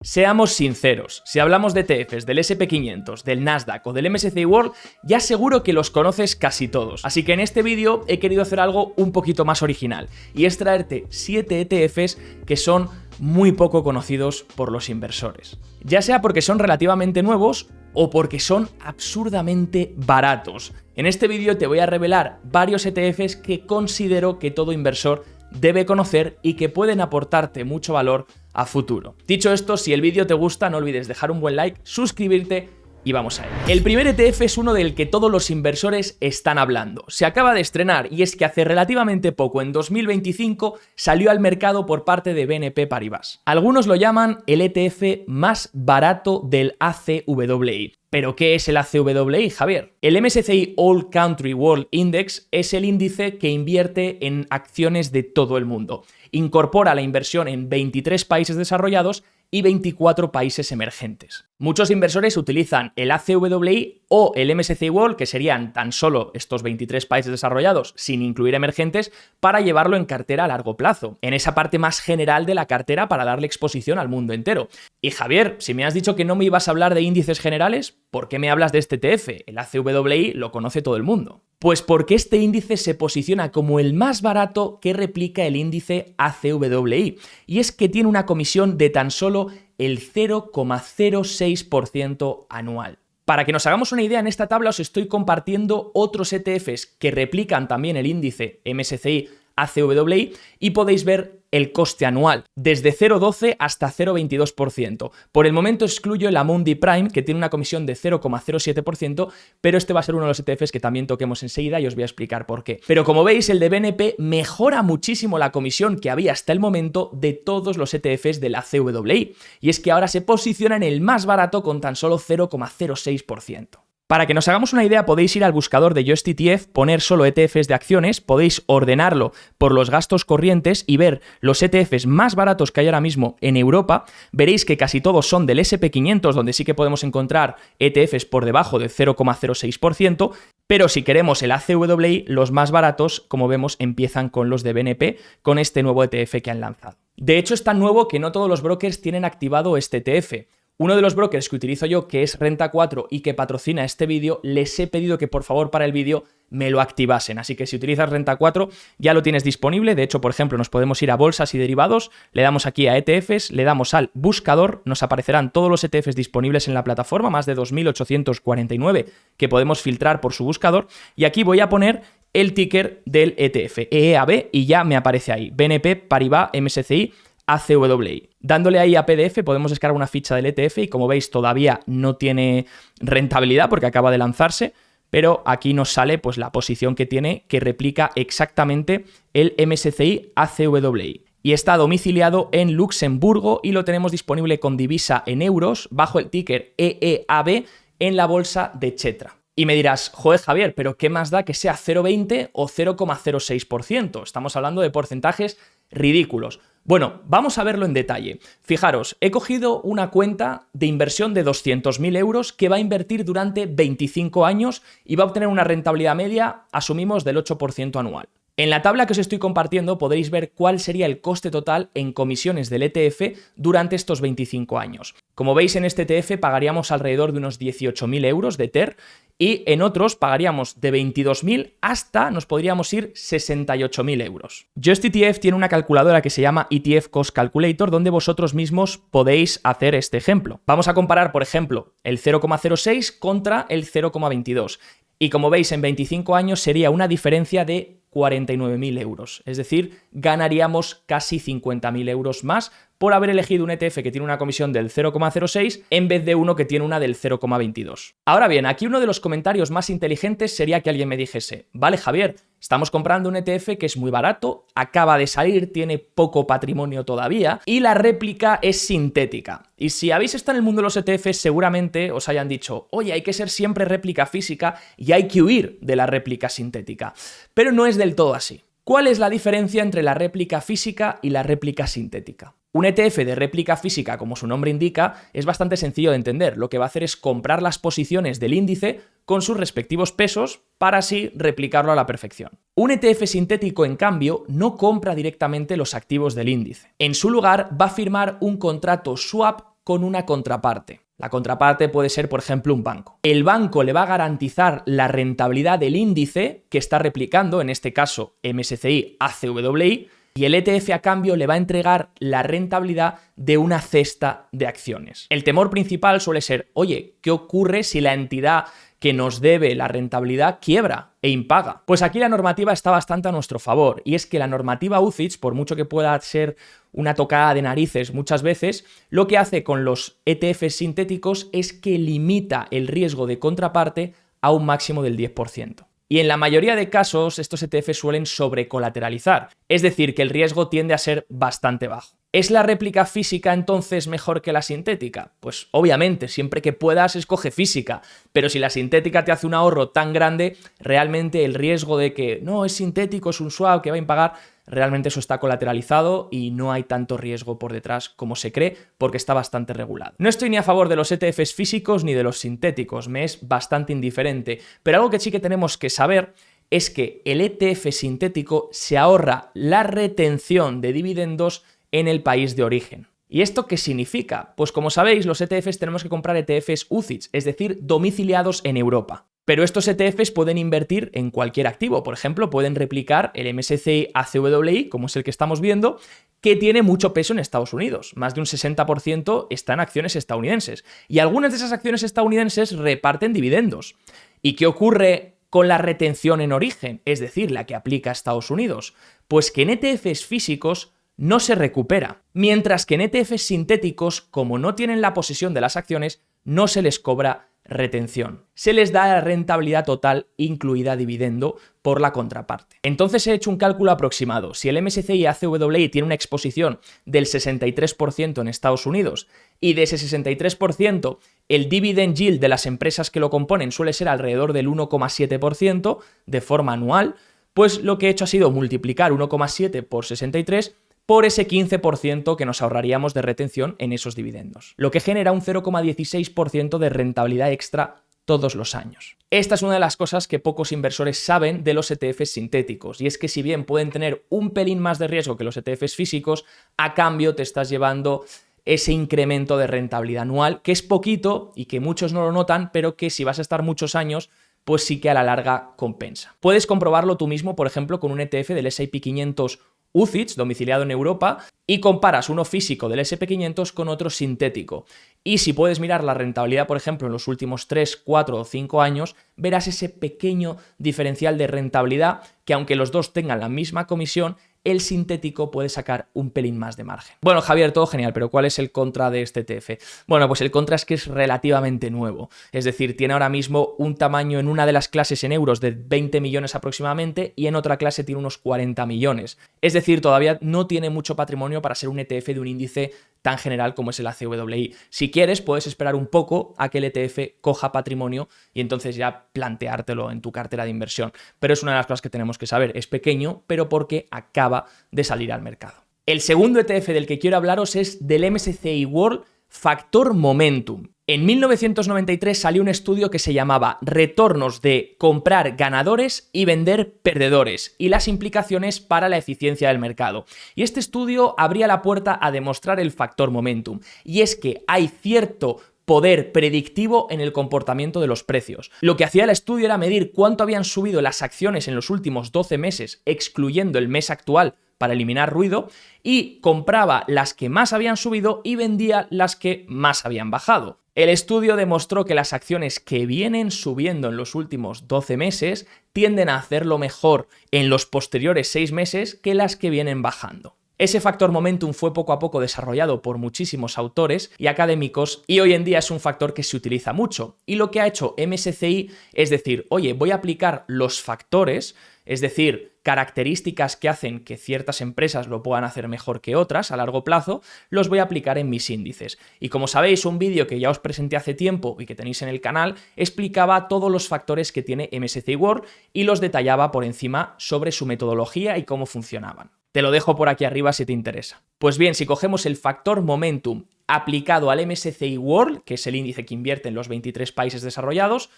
Seamos sinceros, si hablamos de ETFs del S&P500, del Nasdaq o del MSCI World, ya seguro que los conoces casi todos. Así que en este vídeo he querido hacer algo un poquito más original, y es traerte 7 ETFs que son muy poco conocidos por los inversores. Ya sea porque son relativamente nuevos o porque son absurdamente baratos. En este vídeo te voy a revelar varios ETFs que considero que todo inversor debe conocer y que pueden aportarte mucho valor a futuro. Dicho esto, si el vídeo te gusta, no olvides dejar un buen like, suscribirte y vamos a ello. El primer ETF es uno del que todos los inversores están hablando. Se acaba de estrenar y es que hace relativamente poco, en 2025, salió al mercado por parte de BNP Paribas. Algunos lo llaman el ETF más barato del ACWI. ¿Pero qué es el ACWI, Javier? El MSCI All Country World Index es el índice que invierte en acciones de todo el mundo. Incorpora la inversión en 23 países desarrollados y 24 países emergentes. Muchos inversores utilizan el ACWI o el MSCI World, que serían tan solo estos 23 países desarrollados sin incluir emergentes, para llevarlo en cartera a largo plazo, en esa parte más general de la cartera para darle exposición al mundo entero. Y Javier, si me has dicho que no me ibas a hablar de índices generales, ¿por qué me hablas de este ETF? El ACWI lo conoce todo el mundo. Pues porque este índice se posiciona como el más barato que replica el índice ACWI, y es que tiene una comisión de tan solo el 0,06% anual. Para que nos hagamos una idea, en esta tabla os estoy compartiendo otros ETFs que replican también el índice MSCI ACWI y podéis ver el coste anual, desde 0,12 hasta 0,22%. Por el momento excluyo el Amundi Prime, que tiene una comisión de 0,07%, pero este va a ser uno de los ETFs que también toquemos enseguida y os voy a explicar por qué. Pero como veis, el de BNP mejora muchísimo la comisión que había hasta el momento de todos los ETFs del ACWI, y es que ahora se posiciona en el más barato con tan solo 0,06%. Para que nos hagamos una idea, podéis ir al buscador de Just ETF, poner solo ETFs de acciones, podéis ordenarlo por los gastos corrientes y ver los ETFs más baratos que hay ahora mismo en Europa. Veréis que casi todos son del S&P500, donde sí que podemos encontrar ETFs por debajo de 0,06%, pero si queremos el ACWI, los más baratos, como vemos, empiezan con los de BNP, con este nuevo ETF que han lanzado. De hecho, es tan nuevo que no todos los brokers tienen activado este ETF. Uno de los brokers que utilizo yo, que es Renta 4 y que patrocina este vídeo, les he pedido que por favor para el vídeo me lo activasen. Así que si utilizas Renta 4 ya lo tienes disponible. De hecho, por ejemplo, nos podemos ir a bolsas y derivados, le damos aquí a ETFs, le damos al buscador, nos aparecerán todos los ETFs disponibles en la plataforma, más de 2.849 que podemos filtrar por su buscador. Y aquí voy a poner el ticker del ETF, EEAB, y ya me aparece ahí, BNP Paribas MSCI ACWI. Dándole ahí a PDF podemos descargar una ficha del ETF y como veis todavía no tiene rentabilidad porque acaba de lanzarse, pero aquí nos sale pues la posición que tiene, que replica exactamente el MSCI ACWI. Y está domiciliado en Luxemburgo y lo tenemos disponible con divisa en euros bajo el ticker EEAB en la bolsa de Xetra. Y me dirás, joder Javier, pero ¿qué más da que sea 0,20 o 0,06%? Estamos hablando de porcentajes ridículos. Bueno, vamos a verlo en detalle. Fijaros, he cogido una cuenta de inversión de 200.000 euros que va a invertir durante 25 años y va a obtener una rentabilidad media, asumimos, del 8% anual. En la tabla que os estoy compartiendo podréis ver cuál sería el coste total en comisiones del ETF durante estos 25 años. Como veis, en este ETF pagaríamos alrededor de unos 18.000 euros de TER y en otros pagaríamos de 22.000 hasta nos podríamos ir 68.000 euros. Just ETF tiene una calculadora que se llama ETF Cost Calculator donde vosotros mismos podéis hacer este ejemplo. Vamos a comparar, por ejemplo, el 0,06 contra el 0,22. Y como veis, en 25 años sería una diferencia de 49.000 euros. Es decir, ganaríamos casi 50.000 euros más por haber elegido un ETF que tiene una comisión del 0,06 en vez de uno que tiene una del 0,22. Ahora bien, aquí uno de los comentarios más inteligentes sería que alguien me dijese, vale Javier, estamos comprando un ETF que es muy barato, acaba de salir, tiene poco patrimonio todavía y la réplica es sintética. Y si habéis estado en el mundo de los ETFs seguramente os hayan dicho, oye, hay que ser siempre réplica física y hay que huir de la réplica sintética. Pero no es del todo así. ¿Cuál es la diferencia entre la réplica física y la réplica sintética? Un ETF de réplica física, como su nombre indica, es bastante sencillo de entender. Lo que va a hacer es comprar las posiciones del índice con sus respectivos pesos para así replicarlo a la perfección. Un ETF sintético, en cambio, no compra directamente los activos del índice. En su lugar, va a firmar un contrato swap con una contraparte. La contraparte puede ser, por ejemplo, un banco. El banco le va a garantizar la rentabilidad del índice que está replicando, en este caso MSCI ACWI, y el ETF a cambio le va a entregar la rentabilidad de una cesta de acciones. El temor principal suele ser, oye, ¿qué ocurre si la entidad que nos debe la rentabilidad quiebra e impaga? Pues aquí la normativa está bastante a nuestro favor, y es que la normativa UCITS, por mucho que pueda ser una tocada de narices muchas veces, lo que hace con los ETFs sintéticos es que limita el riesgo de contraparte a un máximo del 10%. Y en la mayoría de casos estos ETFs suelen sobrecolateralizar, es decir, que el riesgo tiende a ser bastante bajo. ¿Es la réplica física entonces mejor que la sintética? Pues obviamente, siempre que puedas escoge física, pero si la sintética te hace un ahorro tan grande, realmente el riesgo de que no, es sintético, es un swap que va a impagar, realmente eso está colateralizado y no hay tanto riesgo por detrás como se cree porque está bastante regulado. No estoy ni a favor de los ETFs físicos ni de los sintéticos, me es bastante indiferente, pero algo que sí que tenemos que saber es que el ETF sintético se ahorra la retención de dividendos en el país de origen. ¿Y esto qué significa? Pues como sabéis, los ETFs tenemos que comprar ETFs UCITS, es decir, domiciliados en Europa. Pero estos ETFs pueden invertir en cualquier activo. Por ejemplo, pueden replicar el MSCI ACWI, como es el que estamos viendo, que tiene mucho peso en Estados Unidos. Más de un 60% está en acciones estadounidenses. Y algunas de esas acciones estadounidenses reparten dividendos. ¿Y qué ocurre con la retención en origen? Es decir, la que aplica a Estados Unidos. Pues que en ETFs físicos no se recupera. Mientras que en ETFs sintéticos, como no tienen la posesión de las acciones, no se les cobra retención. Se les da la rentabilidad total, incluida dividendo, por la contraparte. Entonces he hecho un cálculo aproximado. Si el MSCI ACWI tiene una exposición del 63% en Estados Unidos y de ese 63% el dividend yield de las empresas que lo componen suele ser alrededor del 1,7% de forma anual, pues lo que he hecho ha sido multiplicar 1,7 por 63 por ese 15% que nos ahorraríamos de retención en esos dividendos, lo que genera un 0,16% de rentabilidad extra todos los años. Esta es una de las cosas que pocos inversores saben de los ETFs sintéticos, y es que si bien pueden tener un pelín más de riesgo que los ETFs físicos, a cambio te estás llevando ese incremento de rentabilidad anual, que es poquito y que muchos no lo notan, pero que si vas a estar muchos años, pues sí que a la larga compensa. Puedes comprobarlo tú mismo, por ejemplo, con un ETF del S&P 500 UCITS, domiciliado en Europa, y comparas uno físico del S&P 500 con otro sintético. Y si puedes mirar la rentabilidad, por ejemplo, en los últimos 3, 4 o 5 años, verás ese pequeño diferencial de rentabilidad que, aunque los dos tengan la misma comisión, el sintético puede sacar un pelín más de margen. Bueno, Javier, todo genial, pero ¿cuál es el contra de este ETF? Bueno, pues el contra es que es relativamente nuevo. Es decir, tiene ahora mismo un tamaño en una de las clases en euros de 20 millones aproximadamente y en otra clase tiene unos 40 millones. Es decir, todavía no tiene mucho patrimonio para ser un ETF de un índice tan general como es el ACWI. Si quieres, puedes esperar un poco a que el ETF coja patrimonio y entonces ya planteártelo en tu cartera de inversión. Pero es una de las cosas que tenemos que saber. Es pequeño, pero porque acaba de salir al mercado. El segundo ETF del que quiero hablaros es del MSCI World Factor Momentum. En 1993 salió un estudio que se llamaba Retornos de comprar ganadores y vender perdedores y las implicaciones para la eficiencia del mercado. Y este estudio abría la puerta a demostrar el factor momentum. Y es que hay cierto poder predictivo en el comportamiento de los precios. Lo que hacía el estudio era medir cuánto habían subido las acciones en los últimos 12 meses, excluyendo el mes actual, para eliminar ruido, y compraba las que más habían subido y vendía las que más habían bajado. El estudio demostró que las acciones que vienen subiendo en los últimos 12 meses tienden a hacerlo mejor en los posteriores 6 meses que las que vienen bajando. Ese factor momentum fue poco a poco desarrollado por muchísimos autores y académicos y hoy en día es un factor que se utiliza mucho. Y lo que ha hecho MSCI es decir, oye, voy a aplicar los factores, es decir, características que hacen que ciertas empresas lo puedan hacer mejor que otras a largo plazo, los voy a aplicar en mis índices. Y como sabéis, un vídeo que ya os presenté hace tiempo y que tenéis en el canal explicaba todos los factores que tiene MSCI World y los detallaba por encima sobre su metodología y cómo funcionaban. Te lo dejo por aquí arriba si te interesa. Pues bien, si cogemos el factor momentum aplicado al MSCI World, que es el índice que invierte en los 23 países desarrollados,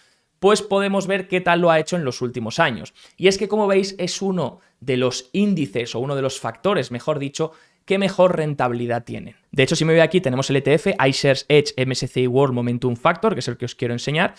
pues podemos ver qué tal lo ha hecho en los últimos años. Y es que, como veis, es uno de los índices o uno de los factores, mejor dicho, que mejor rentabilidad tienen. De hecho, si me voy aquí, tenemos el ETF iShares Edge MSCI World Momentum Factor, que es el que os quiero enseñar.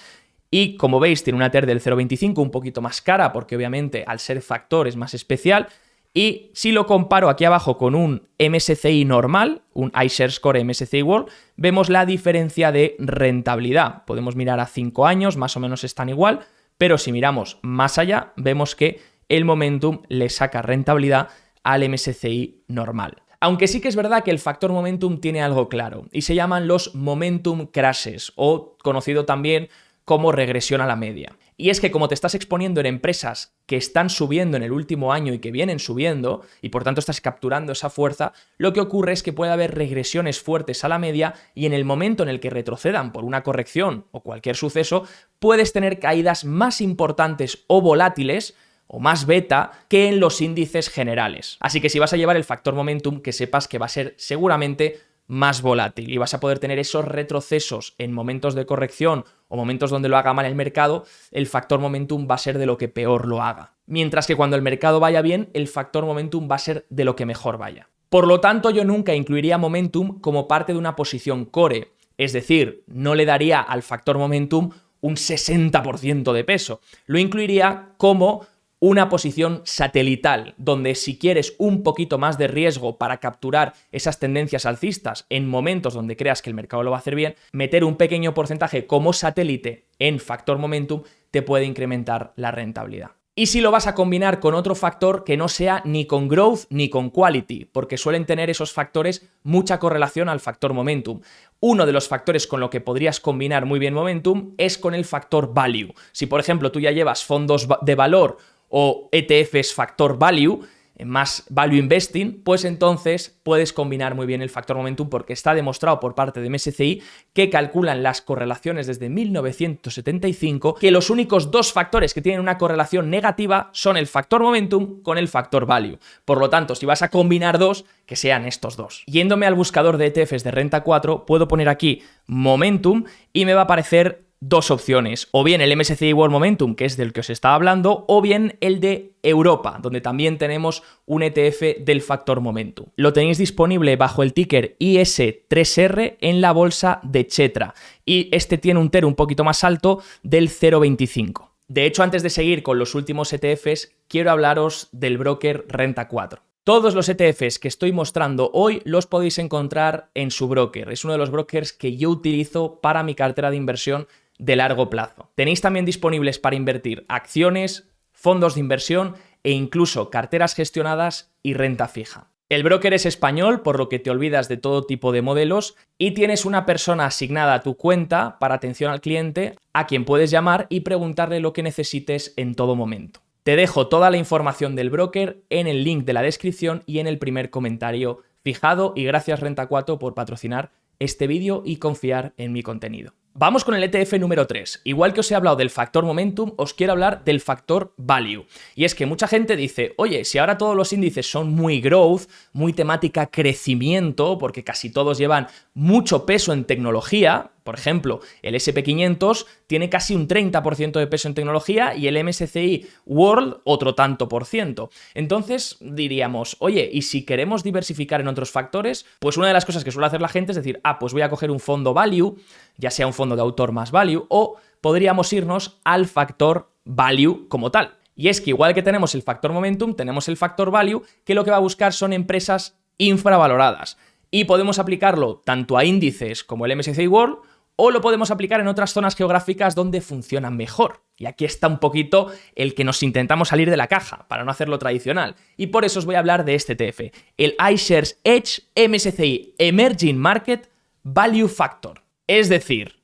Y como veis, tiene una TER del 0,25, un poquito más cara, porque obviamente al ser factor es más especial. Y si lo comparo aquí abajo con un MSCI normal, un iShares Core MSCI World, vemos la diferencia de rentabilidad. Podemos mirar a 5 años, más o menos están igual, pero si miramos más allá, vemos que el Momentum le saca rentabilidad al MSCI normal. Aunque sí que es verdad que el factor Momentum tiene algo claro, y se llaman los Momentum Crashes, o conocido también como regresión a la media. Y es que como te estás exponiendo en empresas que están subiendo en el último año y que vienen subiendo, y por tanto estás capturando esa fuerza, lo que ocurre es que puede haber regresiones fuertes a la media y en el momento en el que retrocedan por una corrección o cualquier suceso, puedes tener caídas más importantes o volátiles o más beta que en los índices generales. Así que si vas a llevar el factor Momentum, que sepas que va a ser seguramente más volátil y vas a poder tener esos retrocesos en momentos de corrección o momentos donde lo haga mal el mercado, el factor Momentum va a ser de lo que peor lo haga. Mientras que cuando el mercado vaya bien, el factor Momentum va a ser de lo que mejor vaya. Por lo tanto, yo nunca incluiría Momentum como parte de una posición core, es decir, no le daría al factor Momentum un 60% de peso, lo incluiría como una posición satelital, donde si quieres un poquito más de riesgo para capturar esas tendencias alcistas en momentos donde creas que el mercado lo va a hacer bien, meter un pequeño porcentaje como satélite en factor Momentum te puede incrementar la rentabilidad. Y si lo vas a combinar con otro factor que no sea ni con growth ni con quality, porque suelen tener esos factores mucha correlación al factor Momentum. Uno de los factores con lo que podrías combinar muy bien Momentum es con el factor value. Si por ejemplo tú ya llevas fondos de valor o ETFs factor value, más value investing, pues entonces puedes combinar muy bien el factor Momentum porque está demostrado por parte de MSCI que calculan las correlaciones desde 1975 que los únicos dos factores que tienen una correlación negativa son el factor Momentum con el factor value. Por lo tanto, si vas a combinar dos, que sean estos dos. Yéndome al buscador de ETFs de Renta 4, puedo poner aquí Momentum y me va a aparecer dos opciones, o bien el MSCI World Momentum, que es del que os estaba hablando, o bien el de Europa, donde también tenemos un ETF del factor Momentum. Lo tenéis disponible bajo el ticker IS3R en la bolsa de Xetra, y este tiene un TER un poquito más alto del 0,25. De hecho, antes de seguir con los últimos ETFs, quiero hablaros del broker Renta 4. Todos los ETFs que estoy mostrando hoy los podéis encontrar en su broker. Es uno de los brokers que yo utilizo para mi cartera de inversión de largo plazo. Tenéis también disponibles para invertir acciones, fondos de inversión e incluso carteras gestionadas y renta fija. El broker es español, por lo que te olvidas de todo tipo de modelos y tienes una persona asignada a tu cuenta para atención al cliente a quien puedes llamar y preguntarle lo que necesites en todo momento. Te dejo toda la información del broker en el link de la descripción y en el primer comentario fijado y gracias Renta 4 por patrocinar este vídeo y confiar en mi contenido. Vamos con el ETF número 3. Igual que os he hablado del factor Momentum, os quiero hablar del factor Value. Y es que mucha gente dice, oye, si ahora todos los índices son muy growth, muy temática crecimiento, porque casi todos llevan mucho peso en tecnología, por ejemplo, el SP500 tiene casi un 30% de peso en tecnología y el MSCI World otro tanto por ciento. Entonces diríamos, oye, ¿y si queremos diversificar en otros factores? Pues una de las cosas que suele hacer la gente es decir, pues voy a coger un fondo Value, ya sea un fondo de autor más Value, o podríamos irnos al factor Value como tal. Y es que igual que tenemos el factor Momentum, tenemos el factor Value, que lo que va a buscar son empresas infravaloradas. Y podemos aplicarlo tanto a índices como el MSCI World, o lo podemos aplicar en otras zonas geográficas donde funcionan mejor. Y aquí está un poquito el que nos intentamos salir de la caja, para no hacerlo tradicional. Y por eso os voy a hablar de este ETF, el iShares Edge MSCI Emerging Market Value Factor. Es decir,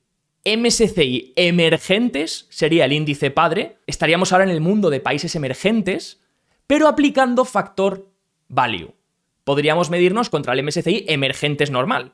MSCI emergentes sería el índice padre, estaríamos ahora en el mundo de países emergentes, pero aplicando factor value. Podríamos medirnos contra el MSCI emergentes normal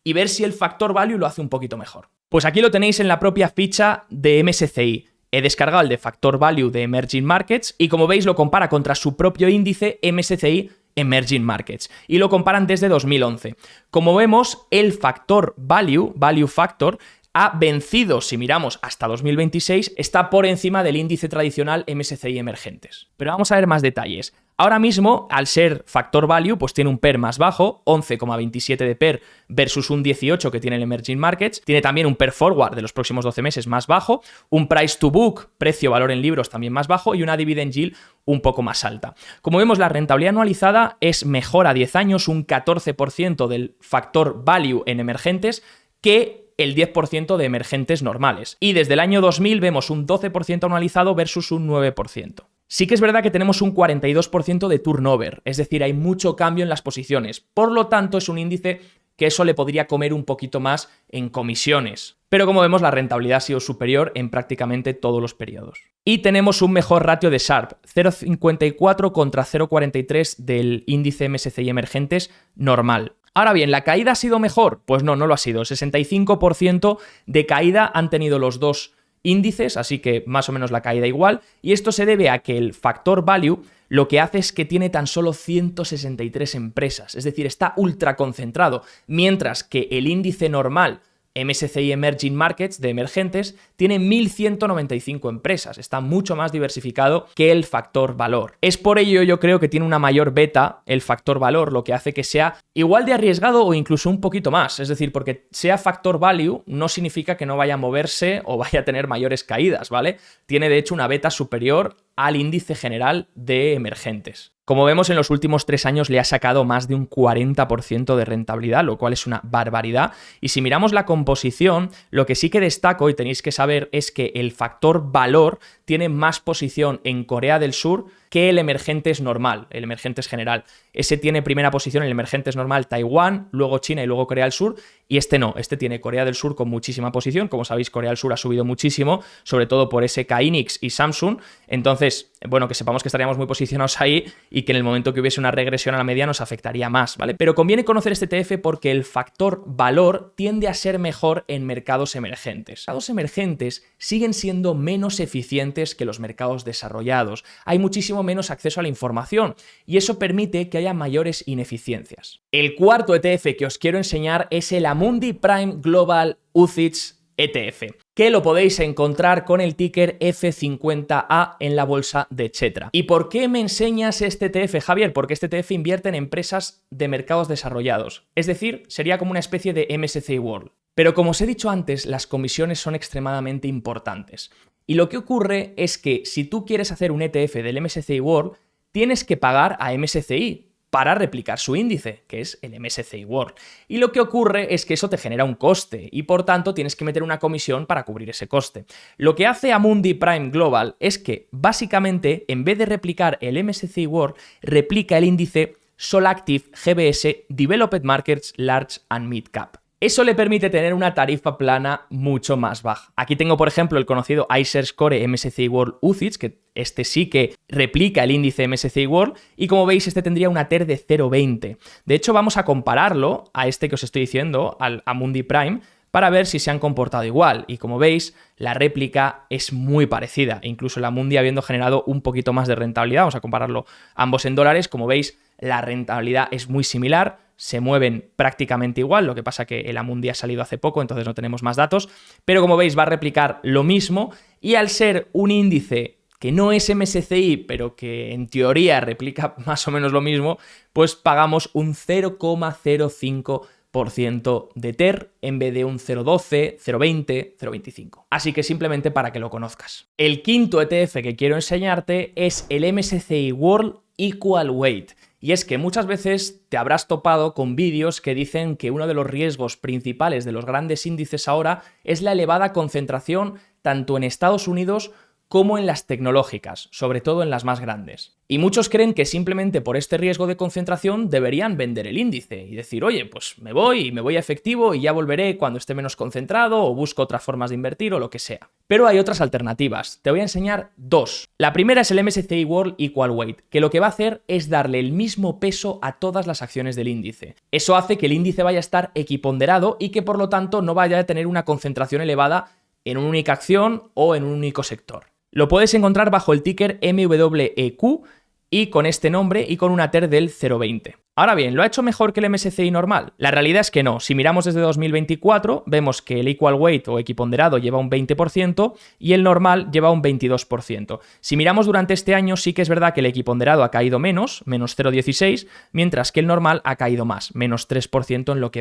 y ver si el factor value lo hace un poquito mejor. Pues aquí lo tenéis en la propia ficha de MSCI. He descargado el de factor value de Emerging Markets y como veis lo compara contra su propio índice MSCI Emerging Markets y lo comparan desde 2011. Como vemos, el factor value factor, ha vencido, si miramos hasta 2026, está por encima del índice tradicional MSCI Emergentes. Pero vamos a ver más detalles. Ahora mismo, al ser factor value, pues tiene un PER más bajo, 11,27 de PER versus un 18 que tiene el Emerging Markets. Tiene también un PER forward de los próximos 12 meses más bajo, un price to book, precio-valor en libros, también más bajo, y una dividend yield un poco más alta. Como vemos, la rentabilidad anualizada es mejor a 10 años, un 14% del factor value en emergentes, que el 10% de emergentes normales. Y desde el año 2000 vemos un 12% anualizado versus un 9%. Sí que es verdad que tenemos un 42% de turnover, es decir, hay mucho cambio en las posiciones. Por lo tanto, es un índice que eso le podría comer un poquito más en comisiones. Pero como vemos, la rentabilidad ha sido superior en prácticamente todos los periodos. Y tenemos un mejor ratio de Sharpe, 0,54 contra 0,43 del índice MSCI Emergentes normal. Ahora bien, ¿la caída ha sido mejor? Pues no, no lo ha sido. 65% de caída han tenido los dos índices, así que más o menos la caída igual. Y esto se debe a que el factor value lo que hace es que tiene tan solo 163 empresas, es decir, está ultra concentrado, mientras que el índice normal MSCI Emerging Markets de emergentes tiene 1.195 empresas, está mucho más diversificado que el factor valor. Es por ello yo creo que tiene una mayor beta el factor valor, lo que hace que sea igual de arriesgado o incluso un poquito más. Es decir, porque sea factor value no significa que no vaya a moverse o vaya a tener mayores caídas, ¿vale? Tiene de hecho una beta superior al índice general de emergentes. Como vemos, en los últimos 3 años le ha sacado más de un 40% de rentabilidad, lo cual es una barbaridad. Y si miramos la composición, lo que sí que destaco y tenéis que saber es que el factor valor tiene más posición en Corea del Sur que el emergentes normal, el emergentes general. Ese tiene primera posición, el emergentes normal, Taiwán, luego China y luego Corea del Sur, y este no, este tiene Corea del Sur con muchísima posición. Como sabéis, Corea del Sur ha subido muchísimo, sobre todo por SK Hynix y Samsung. Entonces, bueno, que sepamos que estaríamos muy posicionados ahí y que en el momento que hubiese una regresión a la media nos afectaría más, ¿vale? Pero conviene conocer este ETF porque el factor valor tiende a ser mejor en mercados emergentes. Los mercados emergentes siguen siendo menos eficientes que los mercados desarrollados. Hay muchísimo menos acceso a la información y eso permite que haya mayores ineficiencias. El cuarto ETF que os quiero enseñar es el Amundi Prime Global UCITS ETF, que lo podéis encontrar con el ticker F50A en la bolsa de Xetra. ¿Y por qué me enseñas este ETF, Javier? Porque este ETF invierte en empresas de mercados desarrollados, es decir, sería como una especie de MSCI World. Pero como os he dicho antes, las comisiones son extremadamente importantes. Y lo que ocurre es que si tú quieres hacer un ETF del MSCI World, tienes que pagar a MSCI para replicar su índice, que es el MSCI World. Y lo que ocurre es que eso te genera un coste y por tanto tienes que meter una comisión para cubrir ese coste. Lo que hace Amundi Prime Global es que básicamente en vez de replicar el MSCI World, replica el índice Solactive GBS Developed Markets Large and Mid Cap. Eso le permite tener una tarifa plana mucho más baja. Aquí tengo, por ejemplo, el conocido iShares Core MSCI World UCITS, que este sí que replica el índice MSCI World, y como veis, este tendría una TER de 0,20. De hecho, vamos a compararlo a este que os estoy diciendo, al Amundi Prime, para ver si se han comportado igual. Y como veis, la réplica es muy parecida. Incluso el Amundi habiendo generado un poquito más de rentabilidad, vamos a compararlo ambos en dólares, como veis, la rentabilidad es muy similar, se mueven prácticamente igual, lo que pasa que el Amundi ha salido hace poco, entonces no tenemos más datos, pero como veis va a replicar lo mismo y al ser un índice que no es MSCI, pero que en teoría replica más o menos lo mismo, pues pagamos un 0,05% de TER en vez de un 0,12, 0,20, 0,25. Así que simplemente para que lo conozcas. El quinto ETF que quiero enseñarte es el MSCI World Equal Weight. Y es que muchas veces te habrás topado con vídeos que dicen que uno de los riesgos principales de los grandes índices ahora es la elevada concentración tanto en Estados Unidos como en las tecnológicas, sobre todo en las más grandes. Y muchos creen que simplemente por este riesgo de concentración deberían vender el índice y decir, oye, pues me voy a efectivo y ya volveré cuando esté menos concentrado o busco otras formas de invertir o lo que sea. Pero hay otras alternativas. Te voy a enseñar dos. La primera es el MSCI World Equal Weight, que lo que va a hacer es darle el mismo peso a todas las acciones del índice. Eso hace que el índice vaya a estar equiponderado y que por lo tanto no vaya a tener una concentración elevada en una única acción o en un único sector. Lo puedes encontrar bajo el ticker MWEQ y con este nombre y con una TER del 0,20. Ahora bien, ¿lo ha hecho mejor que el MSCI normal? La realidad es que no. Si miramos desde 2024, vemos que el Equal Weight o equiponderado lleva un 20% y el normal lleva un 22%. Si miramos durante este año, sí que es verdad que el equiponderado ha caído menos 0,16, mientras que el normal ha caído más, menos 3% en lo que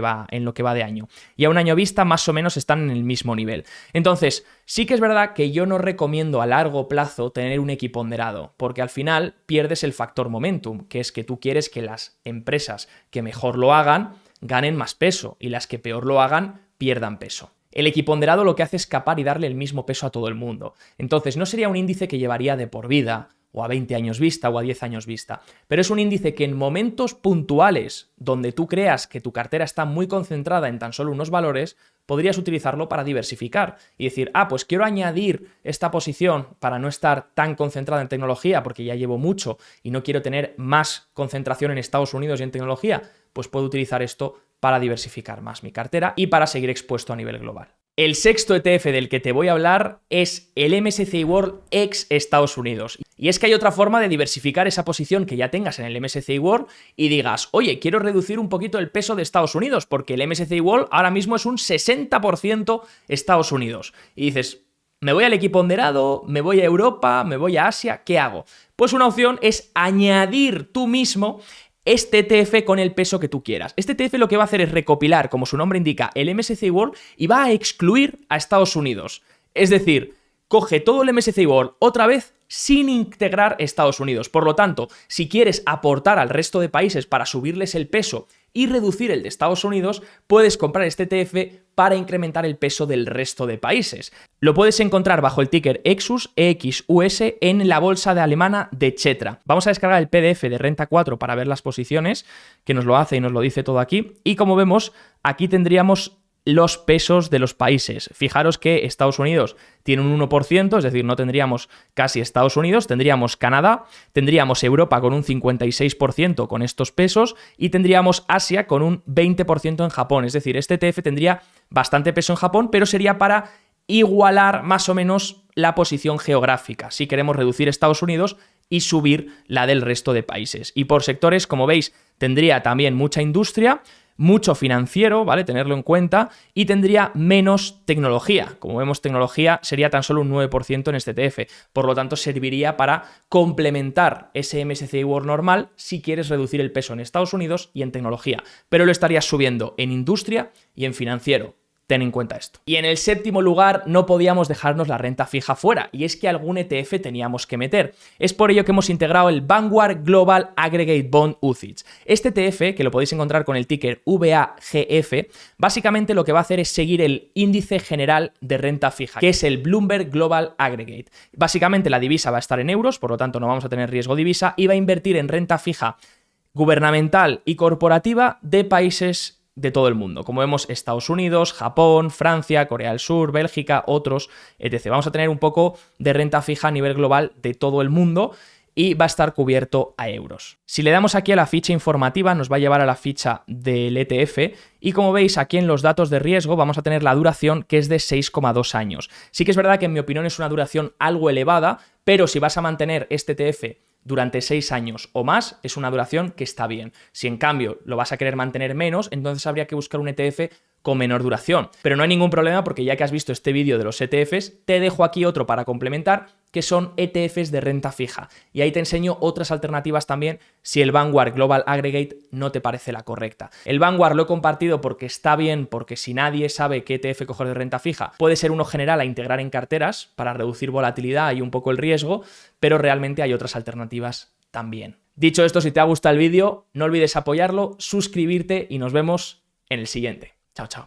va de año. Y a un año vista, más o menos están en el mismo nivel. Entonces, sí que es verdad que yo no recomiendo a largo plazo tener un equiponderado, porque al final pierdes el factor momentum, que es que tú quieres que las empresas que mejor lo hagan ganen más peso y las que peor lo hagan pierdan peso. El equiponderado lo que hace es escapar y darle el mismo peso a todo el mundo. Entonces, no sería un índice que llevaría de por vida, o a 20 años vista, o a 10 años vista. Pero es un índice que en momentos puntuales, donde tú creas que tu cartera está muy concentrada en tan solo unos valores, podrías utilizarlo para diversificar y decir, pues quiero añadir esta posición para no estar tan concentrada en tecnología, porque ya llevo mucho y no quiero tener más concentración en Estados Unidos y en tecnología, pues puedo utilizar esto para diversificar más mi cartera y para seguir expuesto a nivel global. El sexto ETF del que te voy a hablar es el MSCI World ex Estados Unidos. Y es que hay otra forma de diversificar esa posición que ya tengas en el MSCI World y digas, oye, quiero reducir un poquito el peso de Estados Unidos, porque el MSCI World ahora mismo es un 60% Estados Unidos. Y dices, me voy al equiponderado, me voy a Europa, me voy a Asia, ¿qué hago? Pues una opción es añadir tú mismo este ETF con el peso que tú quieras. Este ETF lo que va a hacer es recopilar, como su nombre indica, el MSCI World y va a excluir a Estados Unidos. Es decir, coge todo el MSCI World otra vez sin integrar Estados Unidos. Por lo tanto, si quieres aportar al resto de países para subirles el peso y reducir el de Estados Unidos, puedes comprar este ETF para incrementar el peso del resto de países. Lo puedes encontrar bajo el ticker EXUS, EXUS, en la bolsa de alemana de Xetra. Vamos a descargar el PDF de Renta 4 para ver las posiciones, que nos lo hace y nos lo dice todo aquí. Y como vemos, aquí tendríamos los pesos de los países. Fijaros que Estados Unidos tiene un 1%, es decir, no tendríamos casi Estados Unidos, tendríamos Canadá, tendríamos Europa con un 56% con estos pesos y tendríamos Asia con un 20% en Japón. Es decir, este ETF tendría bastante peso en Japón, pero sería para igualar más o menos la posición geográfica, si queremos reducir Estados Unidos y subir la del resto de países. Y por sectores, como veis, tendría también mucha industria, mucho financiero, ¿vale? Tenerlo en cuenta, y tendría menos tecnología. Como vemos, tecnología sería tan solo un 9% en este ETF. Por lo tanto, serviría para complementar ese MSCI World normal si quieres reducir el peso en Estados Unidos y en tecnología. Pero lo estarías subiendo en industria y en financiero. Ten en cuenta esto. Y en el séptimo lugar no podíamos dejarnos la renta fija fuera, y es que algún ETF teníamos que meter. Es por ello que hemos integrado el Vanguard Global Aggregate Bond UCITS. Este ETF, que lo podéis encontrar con el ticker VAGF, básicamente lo que va a hacer es seguir el índice general de renta fija, que es el Bloomberg Global Aggregate. Básicamente la divisa va a estar en euros, por lo tanto no vamos a tener riesgo divisa, y va a invertir en renta fija gubernamental y corporativa de países de todo el mundo. Como vemos, Estados Unidos, Japón, Francia, Corea del Sur, Bélgica, otros, etc. Vamos a tener un poco de renta fija a nivel global de todo el mundo y va a estar cubierto a euros. Si le damos aquí a la ficha informativa, nos va a llevar a la ficha del ETF y como veis aquí en los datos de riesgo vamos a tener la duración que es de 6,2 años. Sí que es verdad que en mi opinión es una duración algo elevada, pero si vas a mantener este ETF durante 6 años o más, es una duración que está bien. Si en cambio lo vas a querer mantener menos, entonces habría que buscar un ETF con menor duración. Pero no hay ningún problema porque ya que has visto este vídeo de los ETFs, te dejo aquí otro para complementar, que son ETFs de renta fija. Y ahí te enseño otras alternativas también si el Vanguard Global Aggregate no te parece la correcta. El Vanguard lo he compartido porque está bien, porque si nadie sabe qué ETF coger de renta fija, puede ser uno general a integrar en carteras para reducir volatilidad y un poco el riesgo, pero realmente hay otras alternativas también. Dicho esto, si te ha gustado el vídeo, no olvides apoyarlo, suscribirte y nos vemos en el siguiente. Chao, chao.